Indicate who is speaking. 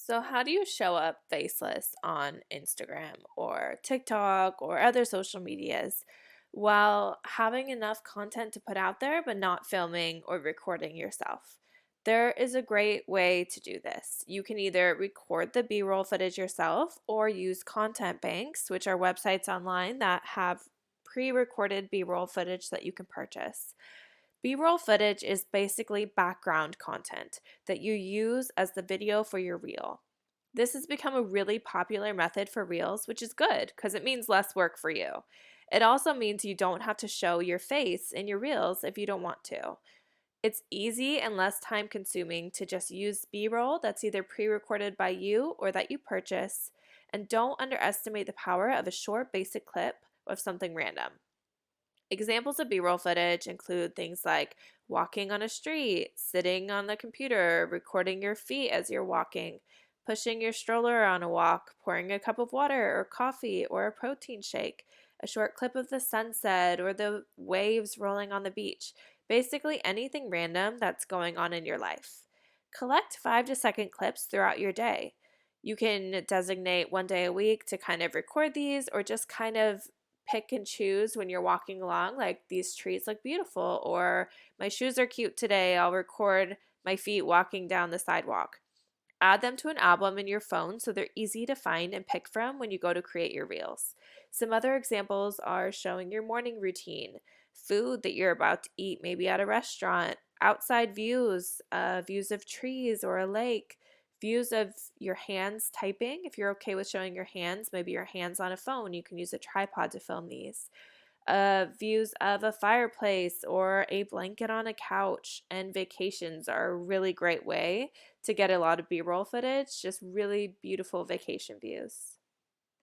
Speaker 1: So, how do you show up faceless on Instagram or TikTok or other social medias while having enough content to put out there but not filming or recording yourself? There is a great way to do this. You can either record the B roll footage yourself or use content banks, which are websites online that have pre recorded B roll footage that you can purchase. B roll footage is basically background content that you use as the video for your reel. This has become a really popular method for reels, which is good because it means less work for you. It also means you don't have to show your face in your reels if you don't want to. It's easy and less time consuming to just use B roll that's either pre recorded by you or that you purchase, and don't underestimate the power of a short, basic clip of something random. Examples of B-roll footage include things like walking on a street, sitting on the computer, recording your feet as you're walking, pushing your stroller on a walk, pouring a cup of water or coffee or a protein shake, a short clip of the sunset or the waves rolling on the beach. Basically, anything random that's going on in your life. Collect 5 to 2 clips throughout your day. You can designate one day a week to kind of record these or just kind of pick and choose when you're walking along, like these trees look beautiful, or my shoes are cute today. I'll record my feet walking down the sidewalk. Add them to an album in your phone so they're easy to find and pick from when you go to create your reels. Some other examples are showing your morning routine, food that you're about to eat, maybe at a restaurant, outside views, views of trees or a lake, views of your hands typing. If you're okay with showing your hands, maybe your hands on a phone, you can use a tripod to film these. Views of a fireplace or a blanket on a couch, and vacations are a really great way to get a lot of B roll footage, just really beautiful vacation views.